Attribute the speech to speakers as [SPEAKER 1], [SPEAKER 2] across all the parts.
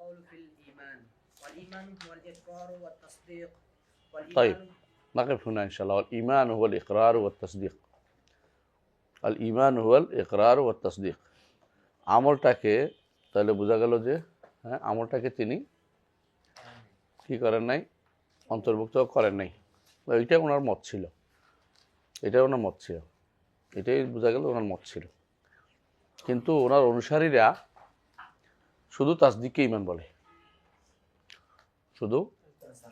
[SPEAKER 1] القول في الإيمان والإيمان هو الإقرار والتصديق
[SPEAKER 2] طيب
[SPEAKER 1] والإيمان
[SPEAKER 2] نقف هنا إن شاء الله. والإيمان هو الإقرار والتصديق। الإيمان هو الإقرار والتصديق। আমলটাকে তাহলে বোঝা গেল যে হ্যাঁ আমলটাকে তিনি কি করেন নাই, অন্তর্ভুক্ত করেন নাই। এইটা ওনার মত ছিল, এটাই ওনার মত ছিল, এটাই বোঝা গেল ওনার মত ছিল। কিন্তু ওনার অনুসারীরা শুধু তাসদিককে ঈমান বলে, শুধু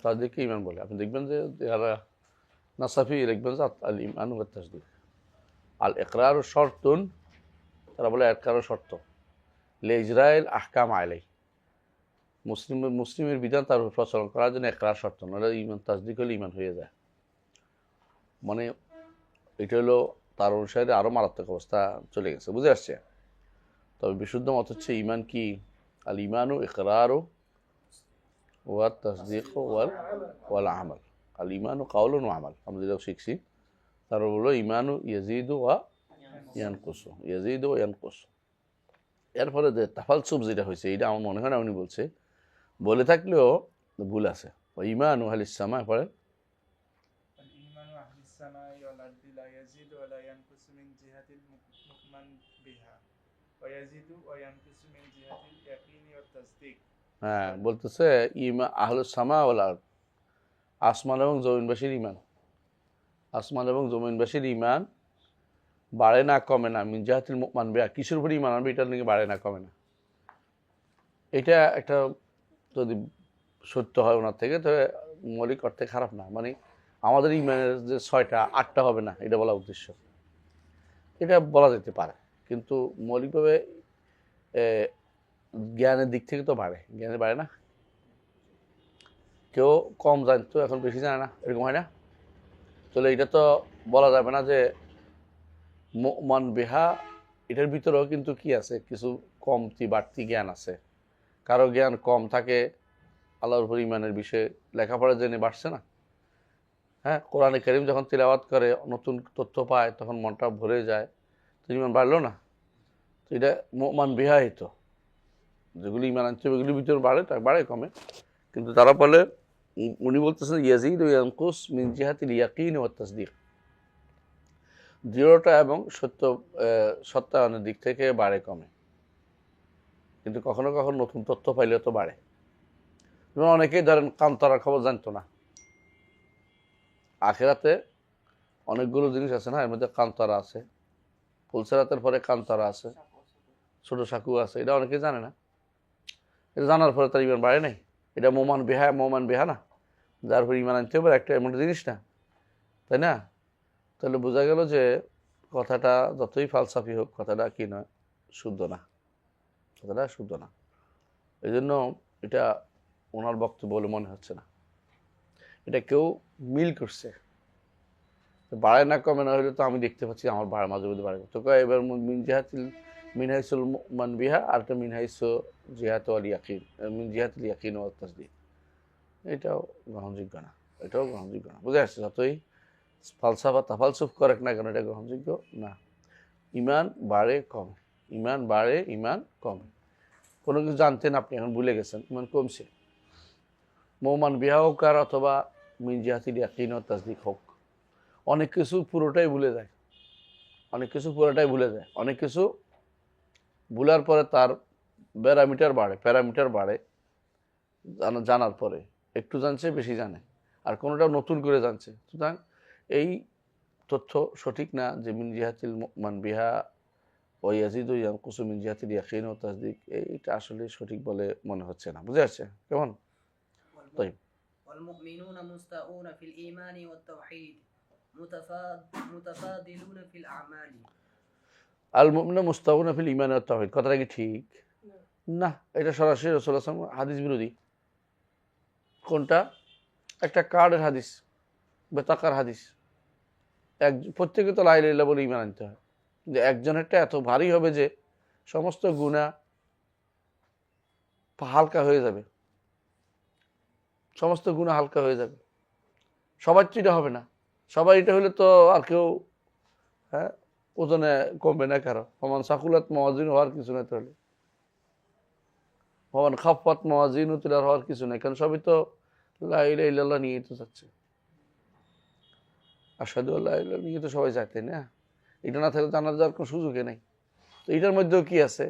[SPEAKER 2] তাসদিককে ঈমান বলে। আপনি দেখবেন যে যারা নাসাফি লিখবেন যে আল ঈমান ওয়া তাসদিক, আল ইকরার শর্তুন, তারা বলে ইকরার শর্ত, লে ইজরাইল আহকাম আলাই, মুসলিমের বিধান তার উপর প্রচলন করার জন্য ইকরার শর্ত, নাহলে ঈমান তাসদিক হলে ঈমান হয়ে যায়। মানে এটা হলো তার অনুসারে আরও মারাত্মক অবস্থা চলে গেছে, বুঝে আসছে। তবে বিশুদ্ধ মত হচ্ছে ঈমান কি, আল ঈমানু ইকরারু ওয়া তাসদিক ওয়াল আমাল। আল ঈমানু কাউলুন ওয়া আমাল, আমরা যেটা শিখছি তার হলো ঈমানু ইয়াজিদু ওয়া ইয়ানকুসু, ইয়াজিদু ওয়া ইয়ানকুসু। এরপরে যে তাফালসুফ যেটা হয়েছে এটা আমার মনে হয় না উনি বলছে, বলে থাকলেও ভুল আছে। ঈমানু আহলিস সামা পড়েন
[SPEAKER 3] الإيمان أهل السماء والأرض لا يزيد ولا ينقص من جهة المؤمن بها ويزيد وينقص من جهة اليقين والتصديق।
[SPEAKER 2] হ্যাঁ, বলতেছে ইমা আহলুস সামা ওয়াল আরদ, আসমান এবং জমিনবাসীর ঈমান, আসমান এবং জমিনবাসীর ঈমান বাড়ে না কমে না, মিন জিহাতিল মু'মিন বিহা, কিসের উপর ঈমান আনবে এটার নাকি বাড়ে না কমে না। এটা একটা যদি সত্য হয় ওনার থেকে, তবে মৌলিক অর্থে খারাপ না। মানে আমাদের ঈমানের যে 6টা 8টা হবে না, এটা বলা উদ্দেশ্য। এটা বলা যেতে পারে, কিন্তু মৌলিকভাবে জ্ঞানের দিক থেকে তো বাড়ে, জ্ঞানের বাড়ে না। কেউ কম জানতো এখন বেশি জানে না, এরকম হয় না? তাহলে এটা তো বলা যাবে না যে মু'মিন বিহা, এটার ভিতরেও কিন্তু কি আছে, কিছু কমতি বাড়তি জ্ঞান আছে। কারো জ্ঞান কম থাকে আল্লাহর উপর ঈমানের বিষয়ে, লেখাপড়া জেনে বাড়ছে না। হ্যাঁ, কোরআনে কারীম যখন তিলাওয়াত করে নতুন তথ্য পায় তখন মনটা ভরে যায়, তো ঈমান বাড়লো না। তো এটা মু'মিন বিহাই তো, যেগুলি ঈমান আনছে ওইগুলির ভিতরে বাড়ে কমে। কিন্তু তারা বলে, উনি বলতেছেন ইয়াজিদ ওয়া ইয়ানকুস মিন জিহাতিল ইয়াকিন ওয়া তাসদীক, দৃঢ়তা এবং সত্যায়নের দিক থেকে বাড়ে কমে। কিন্তু কখনো কখনো নতুন তথ্য পাইলে তো বাড়ে। যেমন অনেকেই ধরেন কান্তরার খবর জানতো না। আখেরাতে অনেকগুলো জিনিস আছে না, এর মধ্যে কান্তরা আছে, ফুলসেরাতের পরে কান্তরা আছে, ছোট সাকু আছে, এটা অনেকেই জানে না। এটা জানার পরে তার ঈমান বাড়ে নাই। এটা মোমান বেহা না, যার উপর ঈমান আনতে হবে একটা এমন জিনিস না, তাই না? তাহলে বোঝা গেল যে কথাটা যতই ফালসাফি হোক, কথাটা কি নয়, শুদ্ধ না, কথাটা শুদ্ধ না। এই জন্য এটা ওনার বক্তব্য বলে মনে হচ্ছে না। এটা কেউ মিল করছে, বাড়ে না কমে না হলে তো আমি দেখতে পাচ্ছি আমার মাঝে মধ্যে বাড়ে। তো এবার মিনহাইসুল মান বিহা, আর একটা মিনহাইসু জিহাত ওয়াল ইয়াকিন, মিন জিহাতুল ইয়াকিন ওয়াত তাসদীক, এটাও গ্রহণযোগ্য না, এটাও গ্রহণযোগ্য না। বুঝে আসছে? যতই ফালসাফা তাফালসুফ করে না কেন, এটা গ্রহণযোগ্য না। ঈমান বাড়ে কমে, ঈমান বাড়ে, ঈমান কমে। কোনো কিছু জানতেন আপনি, এখন ভুলে গেছেন, ঈমান কমছে। মুমিন বিহা হোক আর অথবা মিন জিহাতিল ইয়াকিন ওয়াত তাসদীক হোক, অনেক কিছু পুরোটাই ভুলে যায়, অনেক কিছু পুরোটাই ভুলে যায়। অনেক কিছু ভুলার পরে তার প্যারামিটার বাড়ে জানার পরে, একটু জানছে বেশি জানে, আর কোনোটা নতুন করে জানছে। সুতরাং এই তথ্য সঠিক না যে মিন জিহাতিল মু'মিন বিহা ওয়া ইয়াজিদু ইয়ানকুসু মিন জিহাতিল ইয়াকিন ওয়া তাসদীক, এইটা আসলে সঠিক বলে মনে হচ্ছে না। বুঝে আসছে কেমন? তাই
[SPEAKER 1] والمؤمنون مستاءون في الإيمان والتوحيد متفاضلون في الأعمال।
[SPEAKER 2] আল মুমিনুনা মুস্তাগুনা ফিল ঈমান ওয়াত তাওহীদ, কথাটা কি ঠিক? না, এটা সরাসরি রাসূলুল্লাহ সাল্লাল্লাহু আলাইহি ওয়াসাল্লাম হাদিস বিরোধী। কোনটা? একটা কার্ডের হাদিস, বেতাকার হাদিস। প্রত্যেকে তো লা ইলাহা ইল্লাল্লাহ বলে ঈমান আনতে হয়, যে একজনেরটা এত ভারী হবে যে সমস্ত গুনাহ হালকা হয়ে যাবে, সমস্ত গুনাহ হালকা হয়ে যাবে। সবার তো এটা হবে না, সবাই এটা হলে তো আর কেউ হ্যাঁ ওজনে কমবে না কারো, সমান সাকুলাত মাওয়াজিন হওয়ার কিছু না। তাহলে ভগবান খাফাত মাওয়াজিনু তিলার হওয়ার কিছু নেই, কারণ সবই তো লা ইলাহা ইল্লাল্লাহ নিয়েই তো যাচ্ছে। আশহাদু আল্লা ইলাহা ইল্লাল্লাহ নিয়ে তো সবাই যায়, তাই না? এটা না থাকলে জানার যাওয়ার কোনো সুযোগই নেই। তো এটার মধ্যেও কি আছে?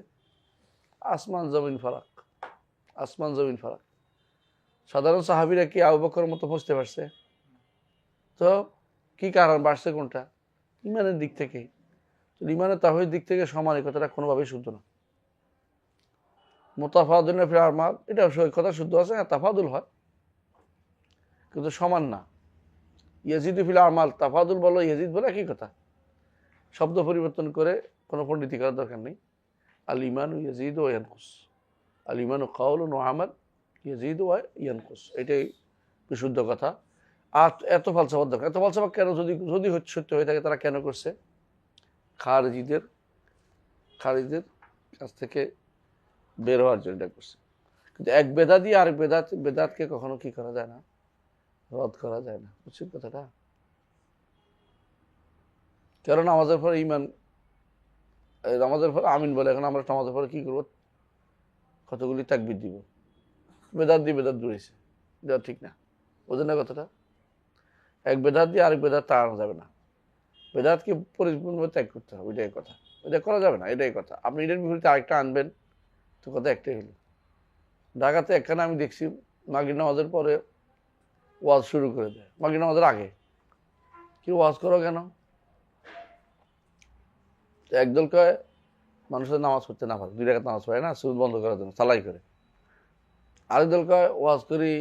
[SPEAKER 2] আসমান জমিন ফারাক, আসমান জমিন ফারাক। সাধারণ সাহাবীরা কি আবু বকরের মতো বুঝতে পারছে? তো কি কারণ বাড়ছে কোনটা? ইমানের দিক থেকে। ইমানের তাওহীদের দিক থেকে সমান, এই কথাটা কোনোভাবেই শুদ্ধ না। মুতাফাদুল ফিল আমাল, এটা কথা শুদ্ধ আছে, হ্যাঁ তাফাদুল হয়, কিন্তু সমান না। ইয়াজিদু ফিল আমাল, তাফাদুল বলো ইয়াজিদ বলো একই কথা, শব্দ পরিবর্তন করে কোনো পণ্ডিতি করার দরকার নেই। আল ইমানু ইয়াজিদু ওয়া ইয়ানকুস, আল ইমানু কাউলুন ওয়া আমাল ইয়াজিদু ওয়া ইয়ানকুস, এটাই বিশুদ্ধ কথা। আর এত ফালসাফার দরকার? এত ফালসাফা কেন? যদি যদি সত্য হয়ে থাকে তারা কেন করছে? খারিজিদের কাছ থেকে বের হওয়ার জন্য এটা করছে। কিন্তু এক বেদা দিয়ে আরেক বেদাতকে কখনো কি করা যায় না, রদ করা যায় না। বুঝছেন কথাটা? কারণ নামাজের পরে ইমান, নামাজের পরে আমিন বলে, এখন আমরা নামাজের পরে কি করবো? কতগুলি তাকবীর দিব। বেদাত দিয়ে বেদাত দূরেছে, এটা ঠিক না। বোঝেন না কথাটা? এক বেদাত দিয়ে আরেক বেদাত তাড়ানো যাবে না, বেদাতকে পরিপূর্ণভাবে ত্যাগ করতে হবে, এটাই কথা। এটা করা যাবে না, এটাই কথা। আপনি এটার বিপরীতে আরেকটা আনবেন, তো কথা একটাই হলো। ঢাকাতে একখানে আমি দেখছি মাগরিব নামাজের পরে ওয়াজ শুরু করে দেয়, মাগরিব নামাজের আগে। কি ওয়াজ করো কেন? একদল কয় মানুষের নামাজ পড়তে না পারে, 2 রাকাত নামাজ পড়ে না, সুদ বন্ধ করার জন্য সালাই করে। আরেক দল কয় ওয়াজ করি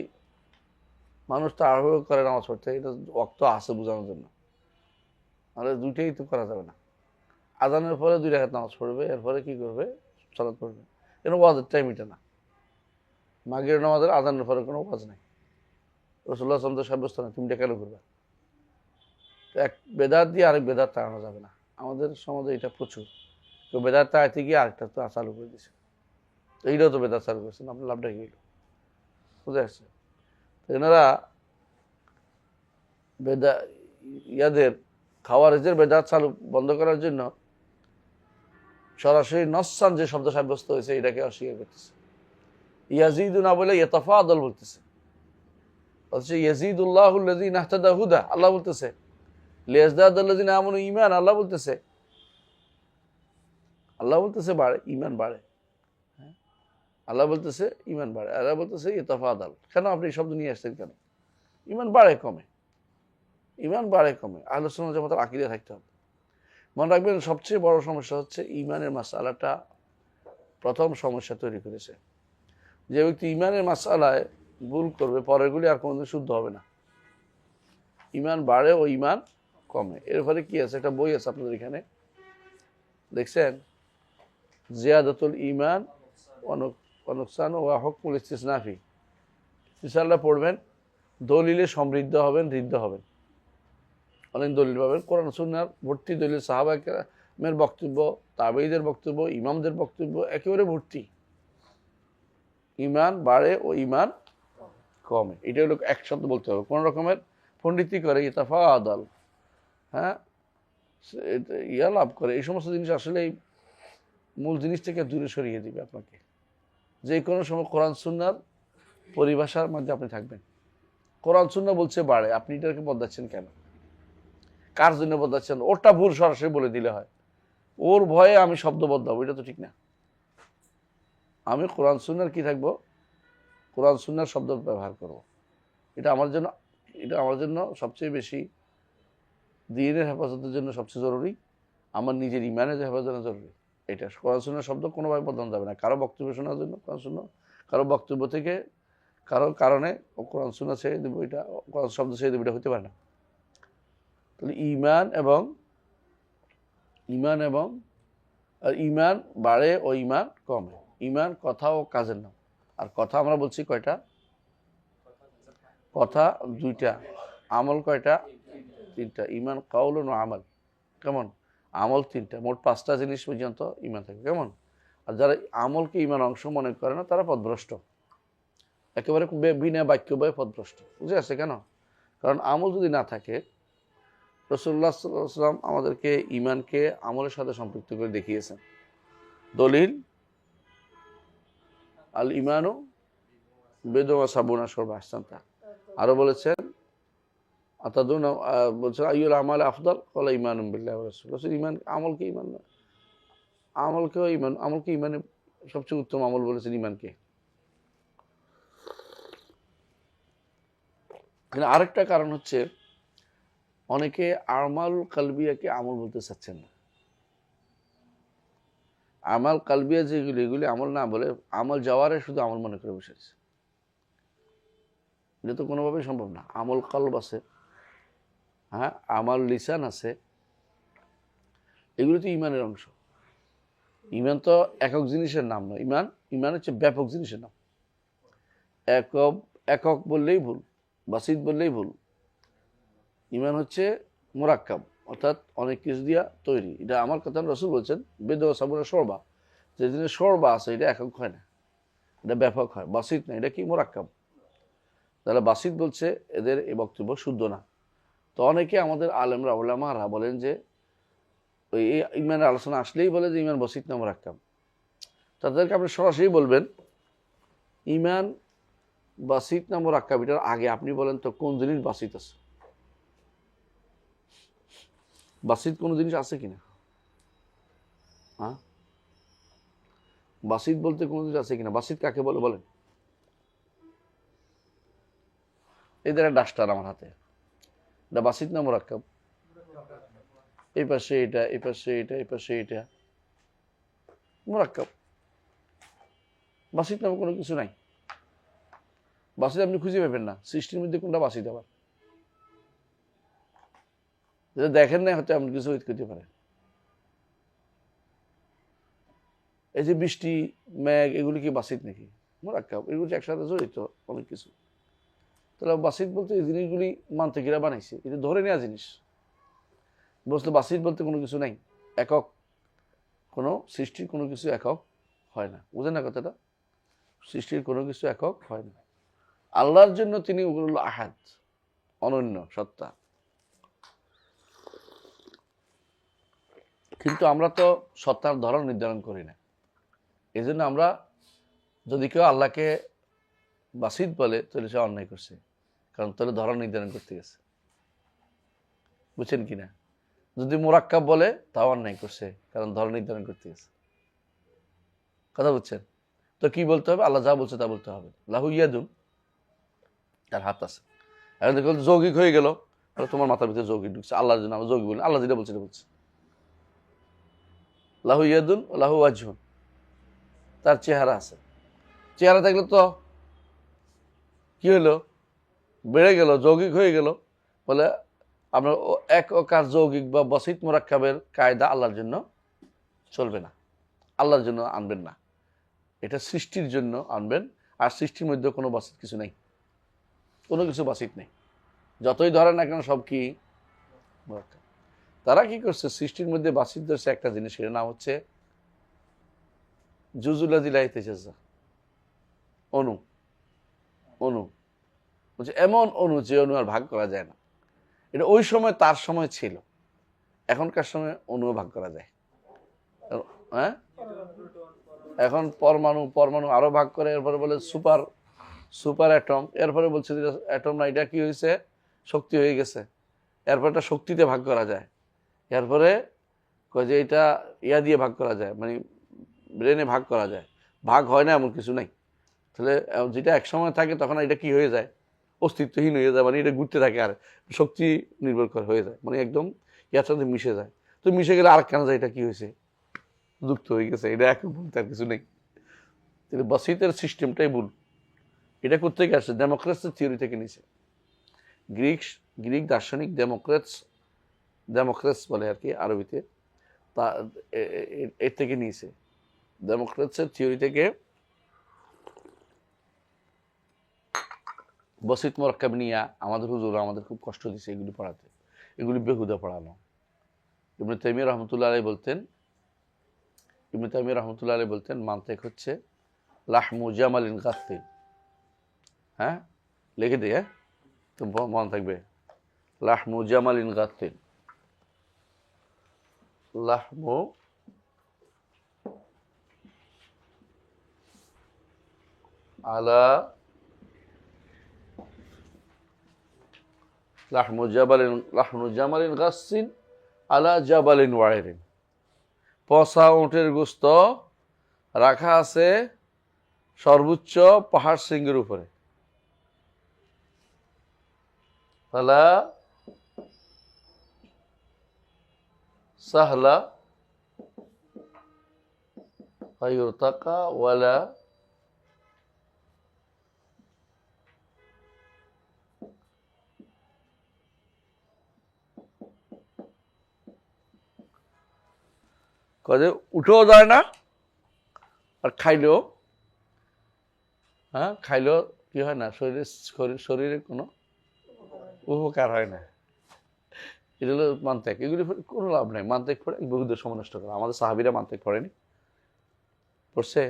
[SPEAKER 2] মানুষ তাড়াহুড়ো করে নামাজ পড়তে, এটা ওয়াক্ত আছে বোঝানোর জন্য। আর দুইটাই তো করা যাবে না। আজানের পরে 2 রাকাত নামাজ পড়বে, এরপরে কি করবে? সালাত পড়বে। কেন? ওয়াজের টাইম এটা না। মাগরিব নামাজের আজানের পরে কোনো ওয়াজ নাই, রাসূলুল্লাহ সাল্লাল্লাহু আলাইহি ওয়াসাল্লাম সাব্যস্ত না, তুমি এটা কেন করবে? এক বেদাত দিয়ে আরেক বেদাত তাড়ানো যাবে না। আমাদের সমাজে এটা প্রচুর, কেউ বেদাত তাড়াইতে গিয়ে আরেকটা তো চালু করে দিচ্ছে, এইটাও তো বেদাত চালু করছেন, আপনার লাভটা কি হইল? বুঝে আসছে? এনারা ইয়াদের খাওয়ারিজের বেদাত চালু বন্ধ করার জন্য সরাসরি নসান যে শব্দ সাব্যস্ত হয়েছে এটাকে অস্বীকার করতেছে। ইয়াজিদু না বলে ইয়াতাফাদাল বলতেছে। অথচ ইয়াজিদুল্লাহুল্লাযীনা ইহতাদা হুদা, আল্লাহ বলতেছে। লিয়াজদাদাল্লাযীনা আমানু ঈমান, আল্লাহ বলতেছে। আল্লাহ বলতেছে বাড়ে, ঈমান বাড়ে। হ্যাঁ, আল্লাহ বলতেছে ঈমান বাড়ে, আল্লাহ বলতেছে ইয়াতাফাদাল। কেন আপনি এই শব্দ নিয়ে আসছেন কেন? ঈমান বাড়ে কমে, ঈমান বাড়ে কমে। আহলুস সুন্নাহ ওয়াল জামাতের আকীদা থাকতে হবে। মনে রাখবেন, সবচেয়ে বড় সমস্যা হচ্ছে ঈমানের মাসআলাটা প্রথম সমস্যা তৈরি করেছে। যে ব্যক্তি ঈমানের মাসআলায় ভুল করবে, পরেরগুলি আর কোনোদিন শুদ্ধ হবে না। ঈমান বাড়ে ও ঈমান কমে। এর ফলে কি আছে? একটা বই আছে আপনাদের এখানে, দেখছেন? জিয়াদাতুল ঈমান ওয়া নুকসান ওয়া হুকমুল ইসতিসনা ফি। ইনশাআল্লাহ পড়বেন, দলিলে সমৃদ্ধ হবেন, ঋদ্ধ হবেন। অনেক দলিল পাবেন, কোরআন সুন্নাহর ভর্তি দলিল, সাহাবা কেরামের বক্তব্য, তাবেঈদের বক্তব্য, ইমামদের বক্তব্য, একেবারে ভর্তি। ঈমান বাড়ে ও ঈমান কমে, এটা হলো একসাথে বলতে হবে। কোন রকমের পণ্ডিতি করে, ইতাফাদাল, হ্যাঁ, ইয়া লাভ করে, এই সমস্ত জিনিস আসলে মূল জিনিস থেকে দূরে সরিয়ে দিবে আপনাকে। যে কোনো সময় কোরআন সুন্নাহর পরিভাষার মধ্যে আপনি থাকবেন। কোরআন সুন্নাহ বলছে বাড়ে, আপনি এটাকে বদলাচ্ছেন কেন? কার জন্য বদলাচ্ছেন? ওরটা ভুল সরাসরি বলে দিলে হয়, ওর ভয়ে আমি শব্দ বদলাবো, এটা তো ঠিক না। আমি কোরআন সুন্নাহর কি থাকবো? কোরআন সুন্নাহর শব্দ ব্যবহার করব। এটা আমার জন্য সবচেয়ে বেশি, দ্বীনের হেফাজতের জন্য সবচেয়ে জরুরি, আমার নিজের ঈমানের হেফাজতের জন্য জরুরি। এটা কোরআন সুন্নাহর শব্দ কোনোভাবে বদলানো যাবে না। কারো বক্তব্য শোনার জন্য কোরআন সুন্নাহ, কারো বক্তব্য থেকে কারো কারণে কোরআন সুন্নাহ ছেড়ে দেবো, এটা কোরআন শব্দ ছেড়ে দেবো, এটা হতে পারে না। তাহলে ঈমান আর ঈমান বাড়ে ও ঈমান কমে। ঈমান কথা ও কাজের নাম। আর কথা আমরা বলছি কয়টা? কথা 2টা, আমল কয়টা? 3টা। ঈমান কাউলুন ও আমাল, কেমন? আমল 3টা, মোট 5টা জিনিস পর্যন্ত ঈমান থাকে, কেমন? আর যারা আমলকে ঈমান অংশ মনে করে না, তারা পথভ্রষ্ট, একেবারে বিনা বাক্য বয়ে পথভ্রষ্ট। বুঝে আসছে কেন? কারণ আমল যদি না থাকে, রাসূলুল্লাহ সাল্লাল্লাহু আলাইহি ওয়াসাল্লাম আমাদেরকে ঈমানকে আমলের সাথে সম্পৃক্ত করে দেখিয়েছেন। দলিল আল ইমানু বেদোয়া সাবুনা সর্ব আহসানতা। আরো বলেছেন আতাদুন, বলছেন আইয়ুল আমাল আফদাল, কলা ইমানুম বিল্লাহি ওয়া রাসূলিহি। রাসূল ইমান, আমলকে ইমান না, আমলকে ইমানে সবচেয়ে উত্তম আমল বলেছেন ইমানকে। কিন্তু আরেকটা কারণ হচ্ছে অনেকে আমাল কালবিয়াকে আমল বলতে চাচ্ছেন না। আমাল কালবিয়া যেগুলি, এগুলি আমল না বলে আমল যাওয়ারে শুধু আমল মনে করে বসে আছে। এটা তো কোনোভাবেই সম্ভব না। আমল কলব আছে, হ্যাঁ, আমাল লিসান আছে, এগুলো তো ইমানের অংশ। ইমান তো একক জিনিসের নাম নয়। ইমান হচ্ছে ব্যাপক জিনিসের নাম। একক বললেই ভুল, বাসিত বললেই ভুল। ইমান হচ্ছে মোরাক্কাব, অর্থাৎ অনেক কিছু দিয়া তৈরি। এটা আমার কথা রাসূল বলছেন বেদ সাবুরা সরবা, যে জিনিস সরবা আছে এটা একক হয় না, এটা ব্যাপক হয়। বাসিত না, এটা কি মোরাক্কাব। তাহলে বাসিত বলছে এদের এই বক্তব্য শুদ্ধ না। তো অনেকে আমাদের আলেমরা ওলামারা বলেন যে ওই ইমানের আলোচনা আসলেই বলে যে ইমান বাসিত না মোরাক্কাব। তাদেরকে আপনি সরাসরি বলবেন ইমান বাসিত না মোরাক্কাব, এটার আগে আপনি বলেন তো কোন জিনিস বাসিত আছে। বাসিত কোনো জিনিস আছে কিনা? হ্যাঁ, বাসিত বলতে কোনো জিনিস আছে কিনা? বাসিত কাকে বলে বলেন? এদের ডাস্টার আমার হাতে, এটা বাসিত না মোরাক্কাব? এই পাশে এটা, এই পাশে এটা, এই পাশে এটা, মোরাক্কাব। বাসিত নামে কোনো কিছু নাই। বাসিত আপনি খুঁজে পাবেন না। সৃষ্টির মধ্যে কোনটা বাসিত? আবার যেটা দেখেন না হয়তো এমন কিছু করতে পারে। এই যে বৃষ্টি, মেঘ, এগুলি কি বাসিত নাকি? মোরাক্কাব। এগুলি একসাথে জড়িত অনেক কিছু। তাহলে বাসিত বলতে এই জিনিসগুলি মানতে গিরা বানাইছে, এটা ধরে নেওয়া জিনিস। বস্তু বাসিত বলতে কোনো কিছু নাই, একক। কোনো সৃষ্টির কোনো কিছু একক হয় না। বুঝেন না কথাটা? সৃষ্টির কোনো কিছু একক হয় না। আল্লাহর জন্য তিনি ওগুলো আহাদ, অনন্য সত্তা। কিন্তু আমরা তো সত্তার ধরন নির্ধারণ করি না। এই জন্য আমরা যদি কেউ আল্লাহকে বাসিত বলে তাহলে সে অন্যায় করছে, কারণ তাহলে ধরন নির্ধারণ করতে গেছে। বুঝছেন কিনা? যদি মোরাক্কাব বলে তাও অন্যায় করছে, কারণ ধরন নির্ধারণ করতে গেছে। কথা বুঝছেন? তো কি বলতে হবে? আল্লাহ যা বলছে তা বলতে হবে। লাহু ইয়াদুন, তার হাত আছে। এখন দেখো যৌগিক হয়ে গেল, তোমার মাথার ভিতরে যৌগিক ঢুকছে। আল্লাহর জন্য আমরা যৌগিক বলি, আল্লাহ যেটা বলছে এটা বলছে। লাহু ইয়াদুন লাহু ওয়াজহুন, তার চেহারা আছে। চেহারা থাকলে তো কি হলো? বেড়ে গেল, যৌগিক হয়ে গেল। বলে আপনার এক কাজ যৌগিক বা বাসিত মোরাক্কাবের কায়দা আল্লাহর জন্য চলবে না, আল্লাহর জন্য আনবেন না। এটা সৃষ্টির জন্য আনবেন। আর সৃষ্টির মধ্যে কোনো বাসিত কিছু নেই, কোনো কিছু বাসিত নেই। যতই ধরেন না কেন সব কি মোরাক্কাব। তারা কি করছে? সৃষ্টির মধ্যে বাসিত ধরছে একটা জিনিস, এর নাম হচ্ছে জুজুলাদিলাইতেজা, অণু। অণু বলছে এমন অণু যে অণু আর ভাগ করা যায় না। এটা ওই সময় তার সময় ছিল, এখনকার সময় অণু ভাগ করা যায়। হ্যাঁ, এখন পরমাণু আরো ভাগ করে, এরপরে বলে সুপার অ্যাটম, এরপরে বলছে অ্যাটম না, এটা কি হয়েছে? শক্তি হয়ে গেছে। এরপর এটা শক্তিতে ভাগ করা যায়। এরপরে কয় যে এটা ইয়া দিয়ে ভাগ করা যায়, মানে ব্রেনে ভাগ করা যায়। ভাগ হয় না এমন কিছু নাই। তাহলে যেটা এক সময় থাকে তখন এটা কি হয়ে যায়? অস্তিত্বহীন হয়ে যায়, মানে এটা ঘুরতে থাকে আর শক্তি নির্ভর করে হয়ে যায়, মানে একদম ইয়ার সাথে মিশে যায়। তো মিশে গেলে আর কেন যায়? এটা কি হয়েছে? যুক্ত হয়ে গেছে। এটা এক বলতে আর কিছু নেই। তাহলে বাসিতের সিস্টেমটাই ভুল। এটা কোথেকে আসছে? ডেমোক্রেটসের থিওরি থেকে নিছে। গ্রিক দার্শনিক ডেমোক্রেটস বলে আর কি আরবিতে, তা এর থেকে নিয়েছে। ডেমোক্রেটসের থিওরি থেকে বাসিত মোরাক্কাব নিয়া আমাদের হুজুর আমাদের খুব কষ্ট দিছে এগুলি পড়াতে। এগুলি বেহুদা পড়ানো। ইবনে তাইমিয়া রহমতুল্লাহ আলাইহি বলতেন মানতেক হচ্ছে লাহমু জামালিন গাসসিন। হ্যাঁ, লিখে দিই, হ্যাঁ, তো মনে থাকবে। লাহমু জামালিন গাসসিন, লাহমু আলা লাহমু জামালিন গাসসিন আলা জাবালিন ওয়াইরিন, পচা উটের গোস্ত রাখা আছে সর্বোচ্চ পাহাড় শৃঙ্গের উপরে। ফালা সাহলা ফায়ুরতাকা ওয়ালা কাজে উঠেও যায় না, আর খাইলেও খাইলেও কি হয় না, শরীরে কোনো উপকার হয় না। এটা হলো মান্তেক। এগুলি কোনো লাভ নেই। মান্তেক পড়ে বহুদের সময় নষ্ট করা। আমাদের সাহাবীরা মান্তেক পড়েনি, পড়ছে?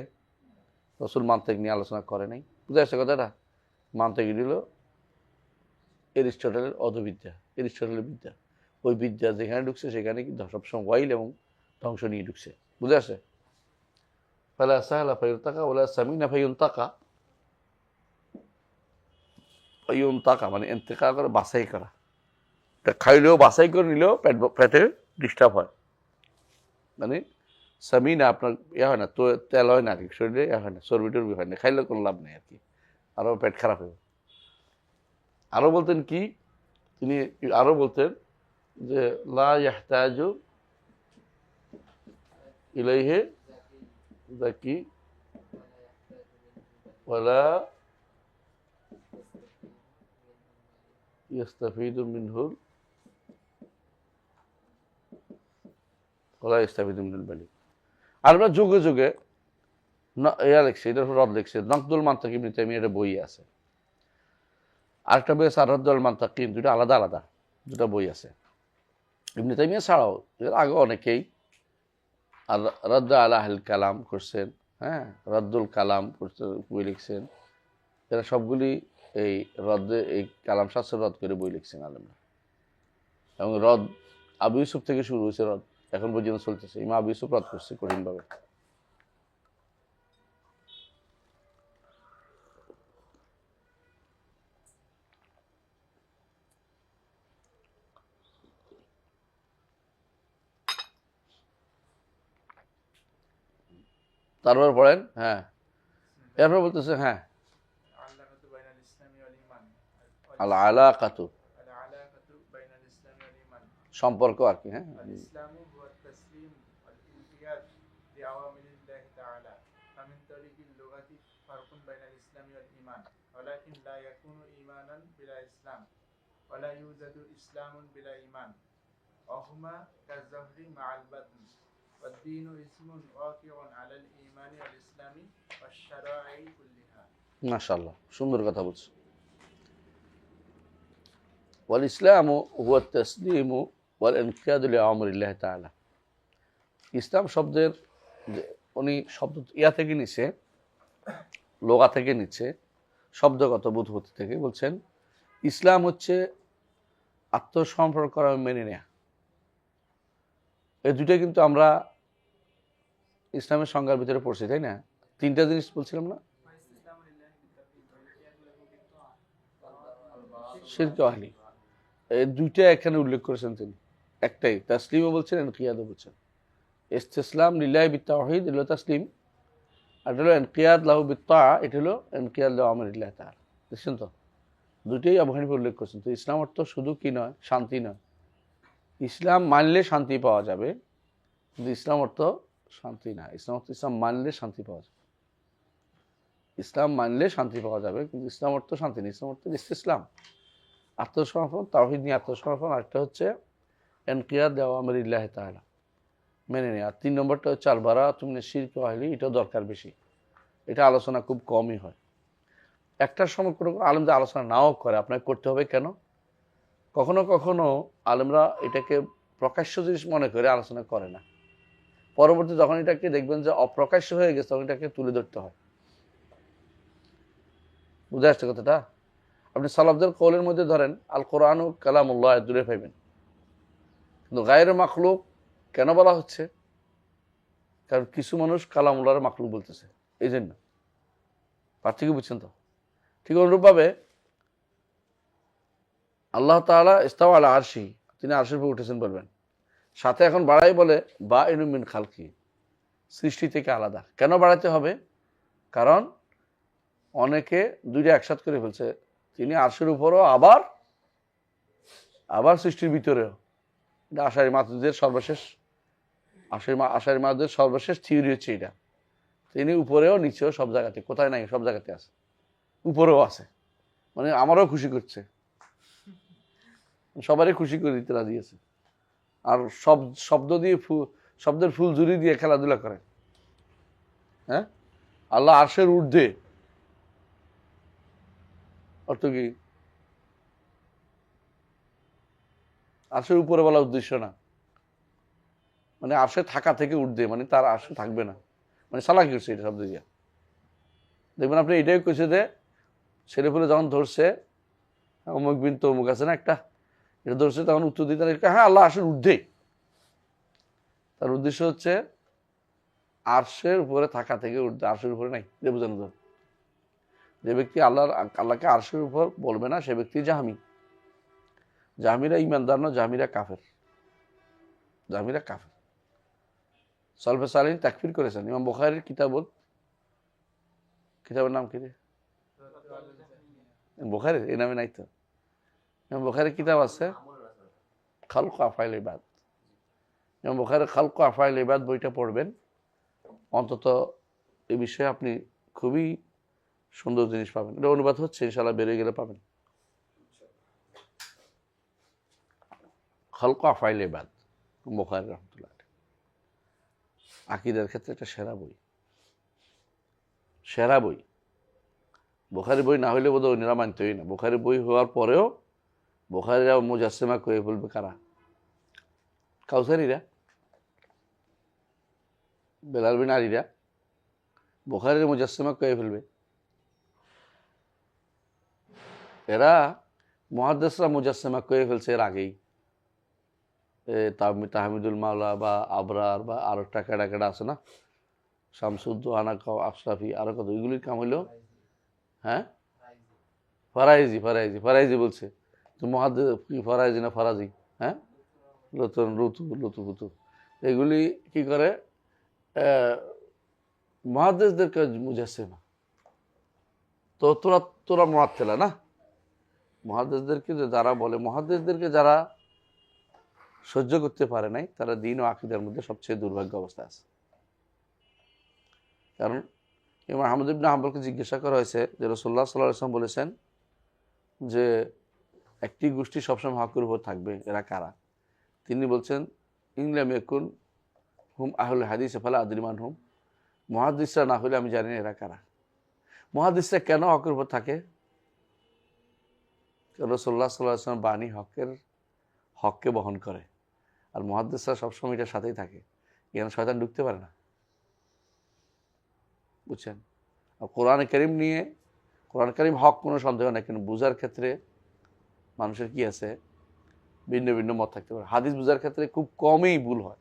[SPEAKER 2] রসুল মান্তেক নিয়ে আলোচনা করে নাই। বুঝে আসছে কথাটা? মান্তেক এটি হলো এরিস্টটলের অধবিদ্যা, এরিস্টটলের বিদ্যা। ওই বিদ্যা যেখানে ঢুকছে সেখানে কিন্তু সবসময় ওয়াইল এবং ধ্বংস নিয়ে ঢুকছে। বুঝে আসে? ফালা সাহলা ফায়ুরতাকা ওয়ালা সামিনা ফায়ুনতাকা। ফায়ুনতাকা মানে ইন্তেকা করে, বাছাই করা। খাইলেও বাছাই করে নিলেও পেটে ডিস্টার্ব হয়, মানে সামিনা আপনার হয় না, তো তেল হয় না আর কি, শরীরে হয় না, চর্বি টর্বি হয় না, খাইলে কোনো লাভ নেই আর কি, আরও পেট খারাপ হবে। আরও বলতেন কি, তিনি আরও বলতেন যে লা ইয়াহতাজু ইলাইহি যাকি ওয়ালা ইয়াস্তাফিদু মিনহু ওলা ইয়াস্তাফিদু মিনাল বালিগ। আর আমরা যুগে যুগে লিখছে, এটার রদ লিখছে, নকদুল মান্তাক ইবনে তাইমিয়া, এটা বই আছে। আরেকটা বই আছে আর-রাদ্দুল মান্তাকিন, দুটো আলাদা আলাদা দুটো বই আছে। ইবনে তাইমিয়া ছাড়াও এর আগে অনেকেই আর রদ্দ আলা আহল কালাম করছেন, রদ্দুল কালাম করছে, বই লিখছেন। এরা সবগুলি এই রদ্দে, এই কালাম শাস্ত্র রদ করে বই লিখছেন আলেমরা। এবং রদ আবু ইউসুফ থেকে শুরু হয়েছে, রদ এখন পর্যন্ত চলতেছে। ইমাম আবু ইউসুফ রদ করছে কঠিনভাবে। তারপর পড়েন, এরপর বলতেছে আল আলাকাতু, সম্পর্ক আর কি। মাশাআল্লাহ, সুন্দর কথা বলছো। ওয়াল ইসলামু হুয়া তাসলিমু ওয়াল ইনকিয়াদু লিআমরিল্লাহি তাআলা। ইসলাম শব্দের উনি শব্দ ইয়া থেকে নিচ্ছে, লোগা থেকে নিচ্ছে, শব্দগত বুদ্ধিমত্তি থেকে। বলছেন ইসলাম হচ্ছে আত্মসমর্পণ করা, মেনে নেয়া। এই দুইটা কিন্তু আমরা ইসলামের সংজ্ঞার ভিতরে পড়ছি, তাই না? তিনটা জিনিস বলছিলাম না? শিরক ও আহলি, এই দুইটা এখানে উল্লেখ করেছেন তিনি। একটাই তাসলিমও বলছেন, ইনকিয়াদও বলছেন। ইসতিসলাম লিল্লাহি বিত্তাওহীদ, এটা হলো তাসলিম। আর এটা হলো ইনকিয়াদ লাহু বিত্তাআ, এটা হলো ইনকিয়াদ লিআ আমরিল্লাহি তাআলা। দেখছেন তো, দুইটাই আবু হানিফা উল্লেখ করছেন। তো ইসলাম অর্থ শুধু কি নয়, শান্তি নয়। ইসলাম মানলে শান্তি পাওয়া যাবে, কিন্তু ইসলাম অর্থ শান্তি না। ইসলাম অর্থ ইসলাম মানলে শান্তি পাওয়া যাবে। ইসলাম মানলে শান্তি পাওয়া যাবে, কিন্তু ইসলাম অর্থ শান্তি নেই। ইসলাম অর্থ ইসতিসলাম, আত্মসমর্পণ, তাওহীদ নিয়ে আত্মসমর্পণ। আরেকটা হচ্ছে ইনকিয়াদ লিআ আমরিল্লাহি তাআলা, মেনে নেয়। আর 3 নম্বরটা হচ্ছে আল বারাআতু মিনাশ শিরকি ওয়া আহলিহি, এটাও দরকার বেশি। এটা আলোচনা খুব কমই হয়। একটার সময় কোনো কোনো আলেমদের আলোচনা নাও করে, আপনাকে করতে হবে কেন? কখনো কখনো আলেমরা এটাকে প্রকাশ্য জিনিস মনে করে আলোচনা করে না। পরবর্তী যখন এটাকে দেখবেন যে অপ্রকাশ্য হয়ে গেছে, তখন এটাকে তুলে ধরতে হয়। বুঝে আসছে কথাটা? আপনি সালাফদের কওলের মধ্যে ধরেন আল কোরআনু কালামুল্লাহ, দূরে পাইবেন। কিন্তু গায়রে মাখলুক কেন বলা হচ্ছে? কারণ কিছু মানুষ কালামুল্লাহর মাখলুক বলতেছে, এই জন্য। পার্থক্য বুঝছেন তো? ঠিক অনুরূপভাবে আল্লাহ তাআলা ইস্তাওয়া আলা আরশি, তিনি আরশের উপর উঠেছেন বলবেন, সাথে এখন বাড়াই বলে বা ইনু মিন খালকি, সৃষ্টি থেকে আলাদা। কেন বাড়াতে হবে? কারণ অনেকে দুইটা একসাথ করে ফেলছে, তিনি আরশের উপরও আবার সৃষ্টির ভিতরেও। এটা আশারি মাতুদের সর্বশেষ আশারি মাতুদের সর্বশেষ থিওরি হচ্ছে এটা। তিনি উপরেও নিচেও সব জায়গাতে, কোথায় নাই সব জায়গাতে আছে, উপরেও আছে, মানে আমারও খুশি করছে, সবারই খুশি করে দিতে রাজি আছে। আর শব্দের ফুল জুড়ি দিয়ে খেলাধুলা করে। হ্যাঁ, আল্লাহ আরশের ঊর্ধ্বে, অর্থ কি? আরশের উপরে বলা উদ্দেশ্য না, মানে আরশে থাকা থেকে ঊর্ধ্বে, মানে তার আরশে থাকবে না, মানে চালাকি করছে এটা শব্দ দিয়া। দেখবেন আপনি এটাই কইছে যে ছেলে ফুলে যখন ধরছে অমুক বিন তমুক আছে না একটা, এটা ধরছে, তখন উত্তর দিতে হ্যাঁ আল্লাহ আরশের ঊর্ধ্বে। তার উদ্দেশ্য হচ্ছে আরশের উপরে থাকা থেকে ঊর্ধ্বে, আরশের উপরে নাই, এটা বোঝানো যায়। যে ব্যক্তি আল্লাহকে আরশের উপর বলবে না, সে ব্যক্তি জাহমি। জাহমিরা ইমানদার না, জাহমিরা কাফের। সালফে সালিহিন তাকফির করেছেন। ইমাম বুখারীর কিতাবের নাম কি রে? বুখারীর এই নামে নাই তো। ইমাম বুখারীর কিতাব আছে খালকু আফআইল ইবাদ। ইমাম বুখারীর খালকু আফআইল ইবাদ বইটা পড়বেন, অন্তত এই বিষয়ে আপনি খুবই সুন্দর জিনিস পাবেন। এটা অনুবাদ হচ্ছে, ইনশাআল্লাহ বেরিয়ে গেলে পাবেন। খালকু আফআইল ইবাদ, বুখারী রাহমাতুল্লাহ। আকীদার ক্ষেত্রে একটা সেরা বই। বুখারী বই না হইলে বোধহয় অন্যরা মানতেই না। বুখারী বই হওয়ার পরেও বুখারীরা মুজাসসিমা করে ফেলবে কারা? কাউসারীরা, বেলাল বিন আলীরা বুখারীর মুজাসসিমা করে ফেলবে। এরা মুহাদ্দিসরা মুজাসসিমা করে ফেলছে এর আগেই। তাহমিদুল মাওলা বা আবরার বা আরো একটা কেডা আছে না, শামসুদ্দোহানা, আশরাফি, আরো কত, এগুলির কাম হইল হ্যাঁ ফারাইজি বলছে তো মুহাদ্দিস কি ফারাইজি না ফারাজি, হ্যাঁ লুতু এগুলি কি করে মুহাদ্দিসদেরকে মুজাসসিমা। তো তোরা মুআত্তিলা না, মুহাদ্দিসদেরকে যারা বলে, মুহাদ্দিসদেরকে যারা সহ্য করতে পারে নাই, তারা দ্বীন ও আকীদার মধ্যে সবচেয়ে দুর্ভাগ্য অবস্থা আছে। কারণ ইমাম আহমদ ইবনে হাম্বলকে জিজ্ঞাসা করা হয়েছে যে রাসূলুল্লাহ সাল্লাল্লাহু আলাইহি ওয়াসাল্লাম বলেছেন যে একটি গোষ্ঠী সবসময় হকের উপর থাকবে, এরা কারা? তিনি বলছেন ইনলাম ইয়াকুন হুম আহলুল হাদিস ফালা আদরি মান হুম, মুহাদ্দিসরা না হলে আমি জানি না এরা কারা। মুহাদ্দিসরা কেন হকের উপর থাকে? রাসূলুল্লাহ সাল্লাল্লাহু আলাইহি ওয়াসাল্লাম বাণী হককে বহন করে, আর মুহাদ্দিসরা সবসময় এটার সাথেই থাকে, এখানে শয়তান ঢুকতে পারে না, বুঝছেন? আর কোরআন কারীম হক, কোনো সন্দেহ নাই, কিন্তু বুঝার ক্ষেত্রে মানুষের কি আছে, ভিন্ন ভিন্ন মত থাকতে পারে। হাদিস বুঝার ক্ষেত্রে খুব কমই ভুল হয়,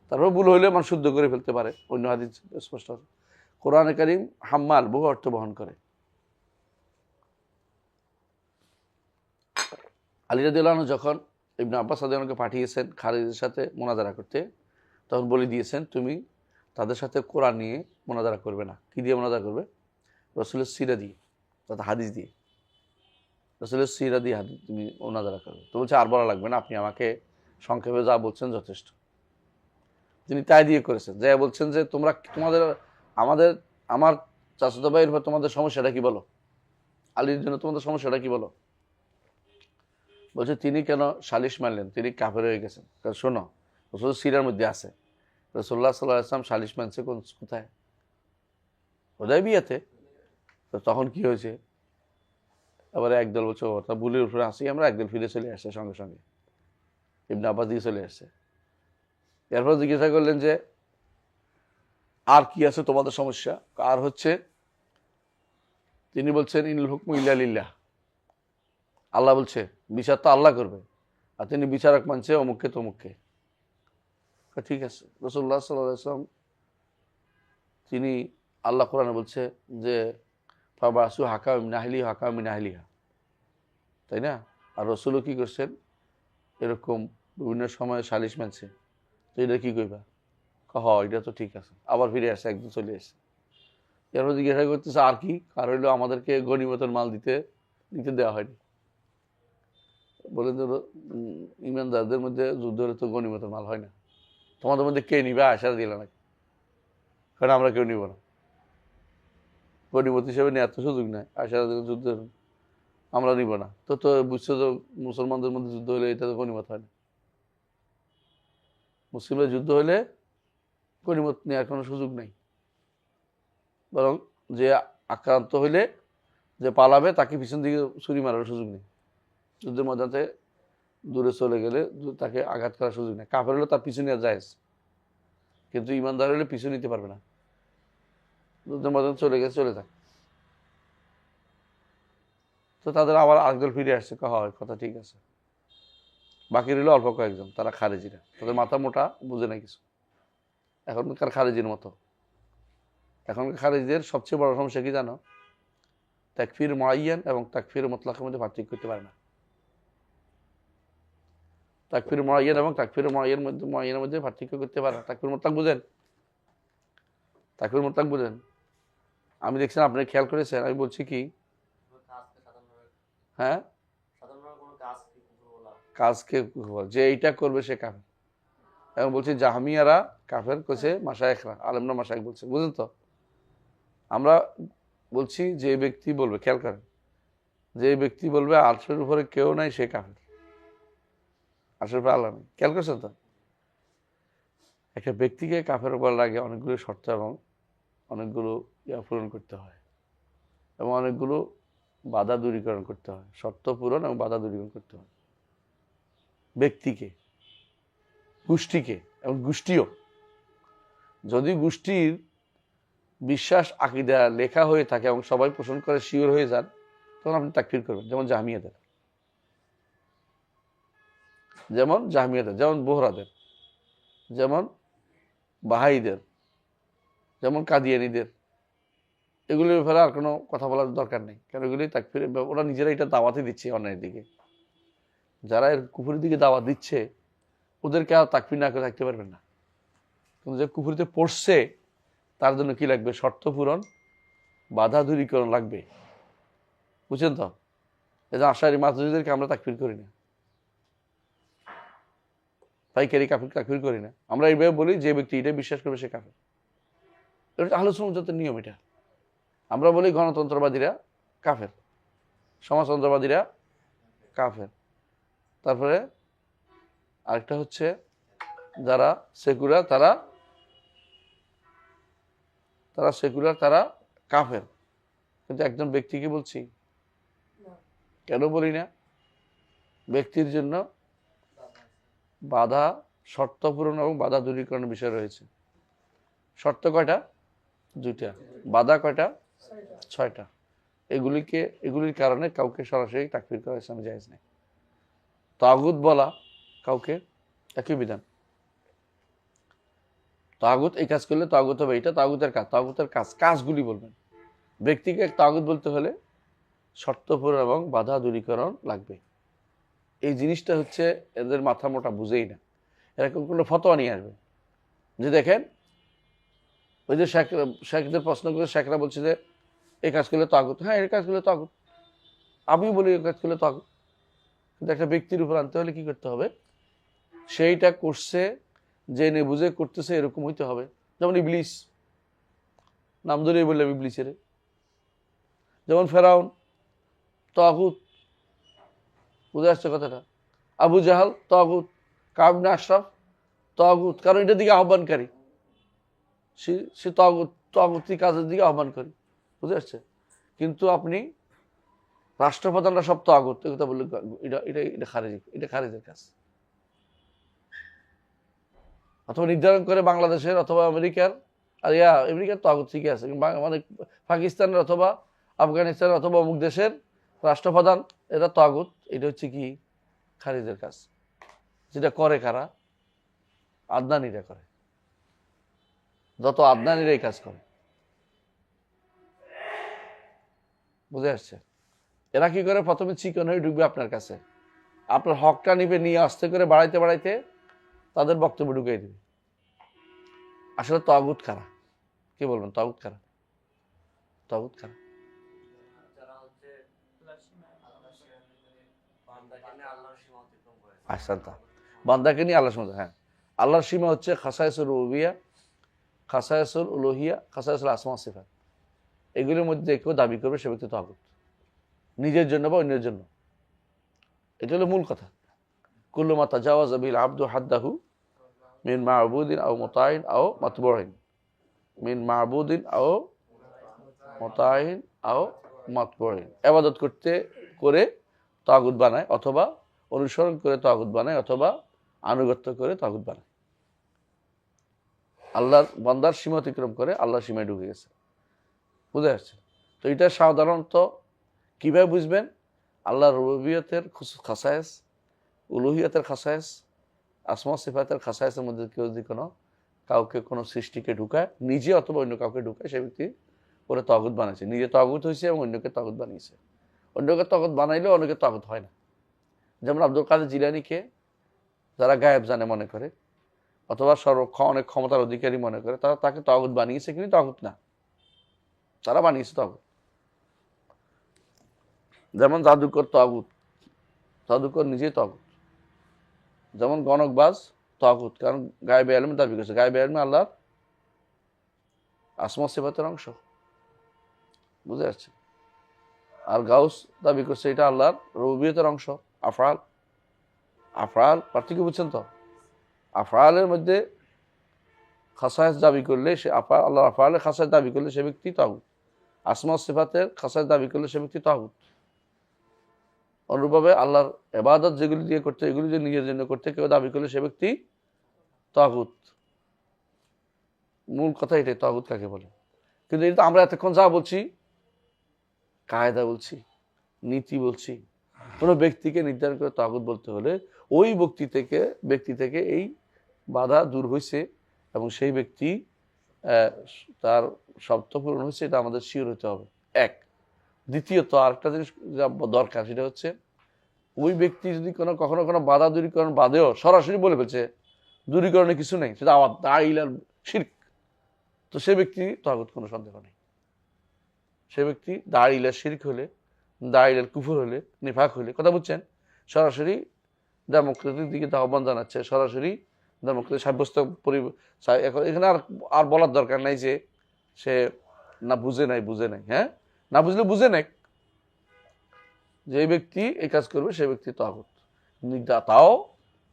[SPEAKER 2] তারপর ভুল হইলে মানুষ শুদ্ধ করে ফেলতে পারে, অন্য হাদিস স্পষ্ট আছে। কোরআন কারীম হাম্মাল, বহু অর্থ বহন করে। আলী রাদিয়াল্লাহু আনহু যখন ইবনে আব্বাস রাদিয়াল্লাহু আনহুকে পাঠিয়েছেন খালিদের সাথে মুনাজারা করতে, তখন বলে দিয়েছেন তুমি তাদের সাথে কোরআন নিয়ে মুনাজারা করবে না। কি দিয়ে মুনাজারা করবে? রাসূলের সিরা দিয়ে, অর্থাৎ হাদিস দিয়ে। রাসূলের সিরা দিয়ে হাদিস তুমি মুনাজারা করবে। তো বলছে আর বলা লাগবে না, আপনি আমাকে সংক্ষেপে যা বলছেন যথেষ্ট। তিনি তাই দিয়ে করেছেন, যাই বলছেন যে আমার চাচাতো ভাইয়ের উপর তোমাদের সমস্যাটা কি বলো, আলীর জন্য তোমাদের সমস্যাটা কি বলো। বলছে তিনি কেন সালিশ মানলেন, তিনি কাফের হয়ে গেছেন। কারণ শোনো, রাসূলের সিরার মধ্যে আছে রাসূলুল্লাহ সাল্লাল্লাহু আলাইহি ওয়াসাল্লাম সালিশ মানছে কোথায়? হুদায়বিয়াতে। তো তখন কি হয়েছে? আবার একদল বলছে তা বুলের উপরে আসি আমরা, একদল ফিরে চলে আসছে সঙ্গে সঙ্গে, ইবনে আব্বাস দিয়ে চলে আসছে। এরপর জিজ্ঞাসা করলেন যে আর কি আছে তোমাদের সমস্যা? আর হচ্ছে তিনি বলছেন ইনুল হুকমু ইল্লা লিল্লাহ, আল্লাহ বলছে বিচার তো আল্লাহ করবে, আর তিনি বিচারক মানছে অমুককে তমুককে। ঠিক আছে, রাসূলুল্লাহ সাল্লাল্লাহু আলাইহি ওয়াসাল্লাম তিনি আল্লাহ কোরআনে বলছে যে ফাবাসু হাকাম মিন আহলিহি হাকাম মিন আহলিহা, তাই না? আর রসুলও কি করছেন, এরকম বিভিন্ন সময় সালিশ মানছে, তো এটা কি কইবা, এটা তো ঠিক আছে, আবার ফিরে আসে, একদম চলে আসে। এরপর জিজ্ঞাসা করতেছে আর কি, আর হইলো আমাদেরকে গনিমতের মাল দিতে দেওয়া হয়নি। বলেন তো ইমানদারদের মধ্যে যুদ্ধ হলে তো গনিমতের মাল হয় না, তোমাদের মধ্যে কে নিবে, আশারা দিল নাকি? কারণ আমরা কেউ নিব না, গনিমত হিসেবে নেওয়ার তো সুযোগ নাই, আশারা দিলে যুদ্ধ আমরা নিব না। তো তো বুঝছো তো, মুসলমানদের মধ্যে যুদ্ধ হলে এটা তো গনিমত হয় না। মুসলিমদের যুদ্ধ হলে গনিমত নেওয়ার কোনো সুযোগ নেই, বরং যে আক্রান্ত হইলে যে পালাবে তাকে পিছন দিকে ছুরি মারার সুযোগ নেই। যুদ্ধের ময়দানে দূরে চলে গেলে তাকে আঘাত করার সুযোগ নেই। কাফের হলে তার পিছু নেওয়া জায়েজ, কিন্তু ইমানদার হলে পিছু নিতে পারবে না। যুদ্ধের ময়দানে চলে গেছে, চলে যাক। তো তাদের আবার আরেকদল ফিরে আসছে, হয় কথা ঠিক আছে। বাকি রইল অল্প কয়েকজন, তারা খারেজিরা, তাদের মাথা মোটা, বুঝে না কিছু। এখনকার খারেজির মতো। এখনকার খারেজিদের সবচেয়ে বড় সমস্যা কি জানো? তাকফির মুআয়্যান এবং তাকফির মুতলাকের মধ্যে পার্থক্য করতে পারে না। তাকফির মুআয়্যান এবং তাকফির মুআয়্যানের মধ্যে পার্থক্য করতে পারে না। তাকফির মুতলাক বুঝেন? তাকফির মুতলাক বুঝেন? আমি দেখছেন, আপনি খেয়াল করেছেন, আমি বলছি কি, হ্যাঁ, কাজকে যে এইটা করবে সে কাফের। এবং বলছি জাহমিয়ারা কাফের কইছে মাশায়েখরা, আলেমরা মাশায়েখ বলছে, বুঝলেন তো? আমরা বলছি যে ব্যক্তি বলবে, খেয়াল করেন, যে ব্যক্তি বলবে আরশের উপরে কেউ নাই সে কাফের, আরশের উপরে আল্লাহ নেই। খেয়াল করছেন তো? একটা ব্যক্তিকে কাফের বলার আগে অনেকগুলো শর্ত এবং অনেকগুলো পূরণ করতে হয়, এবং অনেকগুলো বাধা দূরীকরণ করতে হয়। শর্ত পূরণ এবং বাধা দূরীকরণ করতে হয় ব্যক্তিকে, গোষ্ঠীকে, এবং গোষ্ঠীও। যদি গোষ্ঠীর বিশ্বাস আকীদা লেখা হয়ে থাকে এবং সবাই পোষণ করে শিওর হয়ে যান, তখন আপনি তাকফির করবেন। যেমন জাহমিয়াদের, যেমন বোহরাদের, যেমন বাহাইদের, যেমন কাদিয়ানীদের, এগুলির ব্যাপারে আর কোনো কথা বলার দরকার নেই, কারণ এগুলি তাকফির, ওরা নিজেরা এটা দাওয়াতই দিচ্ছে অন্যের দিকে। যারা এর কুফুরের দিকে দাওয়াত দিচ্ছে ওদেরকে আর তাকফির না করে থাকতে পারবেন না। কিন্তু যে কুফুরিতে পড়ছে তার জন্য কি লাগবে? শর্ত পূরণ, বাধা দূরীকরণ লাগবে, বুঝছেন তো? এই যে আশারি মাতুরিদেরকে আমরা তাকফির করি না, পাইকারি তাকফির করি না। আমরা এইভাবে বলি যে ব্যক্তি এটা বিশ্বাস করবে সে কাফের। এটা আহলে সুন্নাতের নিয়ম। এটা আমরা বলি গণতন্ত্রবাদীরা কাফের, সমাজতন্ত্রবাদীরা কাফের। তারপরে আরেকটা হচ্ছে যারা সেকুলার, তারা সেকুলার, তারা কাফের। কিন্তু একজন ব্যক্তিকে বলছি, কেন বলি না? ব্যক্তির জন্য বাধা, শর্ত পূরণ এবং বাধা দূরীকরণের বিষয় রয়েছে। শর্ত কয়টা? 2টা। বাধা কয়টা? 6টা। এগুলির কারণে কাউকে সরাসরি তাকফির করা ইসলামে জায়েজ নেই। তাগুত বলা কাউকে একই বিধান। তাগুত এই কাজ করলে তাগুত হবে, এটা তাগুতের কাজ। তাগুতের কাজগুলি বলবেন। ব্যক্তিকে তাগুত বলতে হলে শর্ত পূরণ এবং বাধা দূরীকরণ লাগবে। এই জিনিসটা হচ্ছে এদের মাথা মোটা, বুঝেই না। এরকম কোনো ফতোয়া নিয়ে আসবে যে দেখেন, ওই যে শেখদের প্রশ্ন করে শেখরা বলছে যে এই কাজ করলে তাগুত। হ্যাঁ, এই কাজ করলে তাগুত, আমি বলি এই কাজ করলে তাগুত। কিন্তু একটা ব্যক্তির উপর আনতে হলে কি করতে হবে? সেইটা করছে, জেনে বুঝে করতেছে, এরকম হইতে হবে। যেমন ইবলিস, নাম ধরেই বললাম ইবলিসের। যেমন ফেরাউন, তাগুত, বুঝে আসছে কথাটা? আবু জাহাল তাগুত, কাব ইবনে আশরাফ তাগুত, কারণ এটার দিকে আহ্বানকারী, সে তাগুতি কাজের দিকে আহ্বানকারী, বুঝে আসছে? কিন্তু আপনি রাষ্ট্রপ্রধানরা সব তাগুত, কথা বললে এটা খারিজি, এটা খারিজের কাজ। অথবা নির্ধারণ করে বাংলাদেশের অথবা আমেরিকার, আর আমেরিকার তাগুত ঠিকই আছে, মানে পাকিস্তানের অথবা আফগানিস্তানের অথবা অমুক দেশের রাষ্ট্রপ্রধান, এরা তাগুত। এটা হচ্ছে কি? খারিজের কাজ। যেটা করে কারা? আদনানীরা করে, যত আদনানীরা এই কাজ করে। বুঝে আসছে? এরা কি করে, প্রথমে চিকন হয়ে ঢুকবে আপনার কাছে, আপনার হকটা নিবে, নিয়ে আস্তে করে বাড়াইতে বাড়াইতে তাদের বক্তব্য ঢুকিয়ে দিবে। আসলে তাগুত কারা, কি বলবেন? তাগুত কারা? তাগুত কারা? আহসানতা, বান্দাকে নিয়ে আল্লাহর সীমা। হ্যাঁ, আল্লাহর সীমা হচ্ছে খাসায়েসুল রুবুবিয়্যা, খাসায়েসুল উলুহিয়্যা, খাসায়েসুল আসমা সিফাত। এগুলোর মধ্যে কেউ দাবি করবে সে ব্যক্তি তাগুত, নিজের জন্য বা অন্যের জন্য। এটা হলো মূল কথা। কুল্লু মা তাজাওয়াজা বিল আবদু হাদ্দাহু মিন মা'বুদিন আও মুতাইন আও মাতবুইন, মিন মা'বুদিন আও মুতাইন আও মাতবুইন। ইবাদত করতে করে তাগুত বানায়, অথবা অনুসরণ করে তাগুত বানায়, অথবা আনুগত্য করে তাগুত বানায়। আল্লাহর বান্দার সীমা অতিক্রম করে আল্লাহর সীমায় ঢুকে গেছে। বুঝে আসছে? তো এটা সাধারণত কিভাবে বুঝবেন? আল্লাহর রুবুবিয়তের খাসায়েস, উলুহিয়তের খাসায়েস, আসমা সিফাতের খাসায়েসের মধ্যে কেউ যদি কাউকে কোনো সৃষ্টিকে ঢুকায়, নিজে অথবা অন্য কাউকে ঢুকায়, সে ব্যক্তি ওরা তাগুত বানাইছে। নিজে তাগুত হয়েছে এবং অন্যকে তাগুত বানিয়েছে। অন্যকে তাগুত বানাইলেও অন্যকে তাগুত হয় না। যেমন আব্দুল কাদের জিলানীকে যারা গায়েব জানে মনে করে, অথবা অনেক ক্ষমতার অধিকারী মনে করে, তারা তাকে তাগুত বানিয়েছে, কিন্তু তাগুত না, তারা বানিয়েছে তাগুত। যেমন জাদুকর তাগুত, জাদুকর নিজেই তাগুত। যেমন গণকবাজ তাগুত, কারণ গায়েবে ইলম দাবি করছে। গায়েবে ইলম আল্লাহর আসমা সিফাতের অংশ। বুঝে যাচ্ছে? আর গাউস দাবি করছে এটা আল্লাহর রুবুবিয়তের অংশ। আফআল, আফআল পার্থক্য বুঝছেন তো? আফআলের মধ্যে খাসায়েস দাবি করলে সে আল্লাহর আফআলের খাসায়েস দাবি করলে সে ব্যক্তি তাগুত। আসমা সিফাতের খাসায়েস দাবি করলে সে ব্যক্তি তাগুত। অনুরূপভাবে আল্লাহর ইবাদত যেগুলি দিয়ে করতে, এগুলি যে নিজের জন্য করতে কেউ দাবি করলে সে ব্যক্তি তাগুত। মূল কথা এটাই, তাগুত কাকে বলে। কিন্তু এটা আমরা এতক্ষণ যা বলছি, কায়দা বলছি, নীতি বলছি। কোনো ব্যক্তিকে নির্ধারণ করে তাগুত বলতে হলে ওই ব্যক্তি থেকে এই বাধা দূর হয়েছে এবং সেই ব্যক্তি তার শর্ত পূরণ হয়েছে, এটা আমাদের শিওর হতে হবে। এক। দ্বিতীয়ত আরেকটা জিনিস দরকার, সেটা হচ্ছে ওই ব্যক্তি যদি কখনো কোনো বাধা দূরীকরণ বাদেও সরাসরি বলে ফেলছে দূরীকরণে কিছু নেই, সেটা আওয়াজ দাইল আর শিরক, তো সে ব্যক্তি তাগুত, কোনো সন্দেহ নেই। সে ব্যক্তি দাইল আর শিরক হলে, দাইল আর কুফর হলে, নিফাক হলে, কথা বুঝছেন? সরাসরি ডেমোক্রেটিক দিকে আহ্বান জানাচ্ছে, সরাসরি ডেমোক্রেসি সাব্যস্ত এখানে আর বলার দরকার নাই যে সে না বুঝে নাই। হ্যাঁ, না বুঝলে বুঝে নেক যে এই ব্যক্তি এই কাজ করবে, সে ব্যক্তি তাগুত। তাও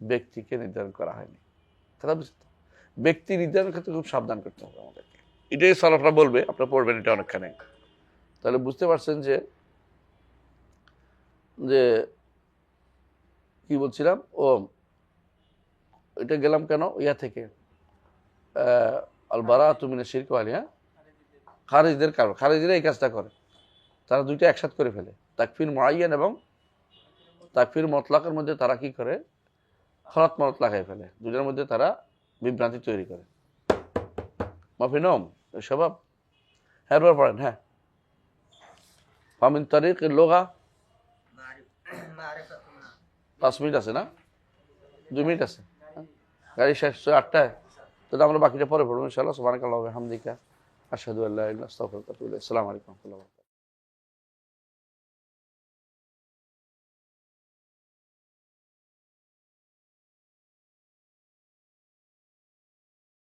[SPEAKER 2] ব্যক্তিকে নির্ধারণ করা হয়নি। কথা বুঝতে, ব্যক্তি নির্ধারণের ক্ষেত্রে খুব সাবধান করতে হবে আমাদেরকে। এটাই সালাফরা বলবে, আপনারা পড়বেন এটা অনেকখানে। তাহলে বুঝতে পারছেন যে কি বলছিলাম। এটা গেলাম কেন ইয়া থেকে, আল বারাআতু মিনাশ শিরক ওয়াল, হ্যাঁ, খারিজদের কারণ। খারিজরা এই কাজটা করে, তারা দুইটা একসাথে করে ফেলে। তাকফির মুআয়্যান এবং তাকফির মুতলাকের মধ্যে তারা কি করে, খলাত মলত লাগাই ফেলে। দুইটার মধ্যে তারা বিভ্রান্তি তৈরি করে। মাফিনম স্বভাব। হ্যাঁ, পড়েন। হ্যাঁ, ফামিন তারিকিল লুগা। 5 মিনিট আছে না? 2 মিনিট আছে। গাড়ি শেষ 8টায়, তাহলে আমরা বাকিটা পরে পড়বো ইনশাআল্লাহ। সুবহানাকাল্লাহু ওয়া বিহামদিকা, আশহাদু আল্লা ইলাহা ইল্লা আনতা, আস্তাগফিরুকা ওয়া আতুবু ইলাইক। আসসালামু আলাইকুম ওয়া রাহমাতুল্লাহ।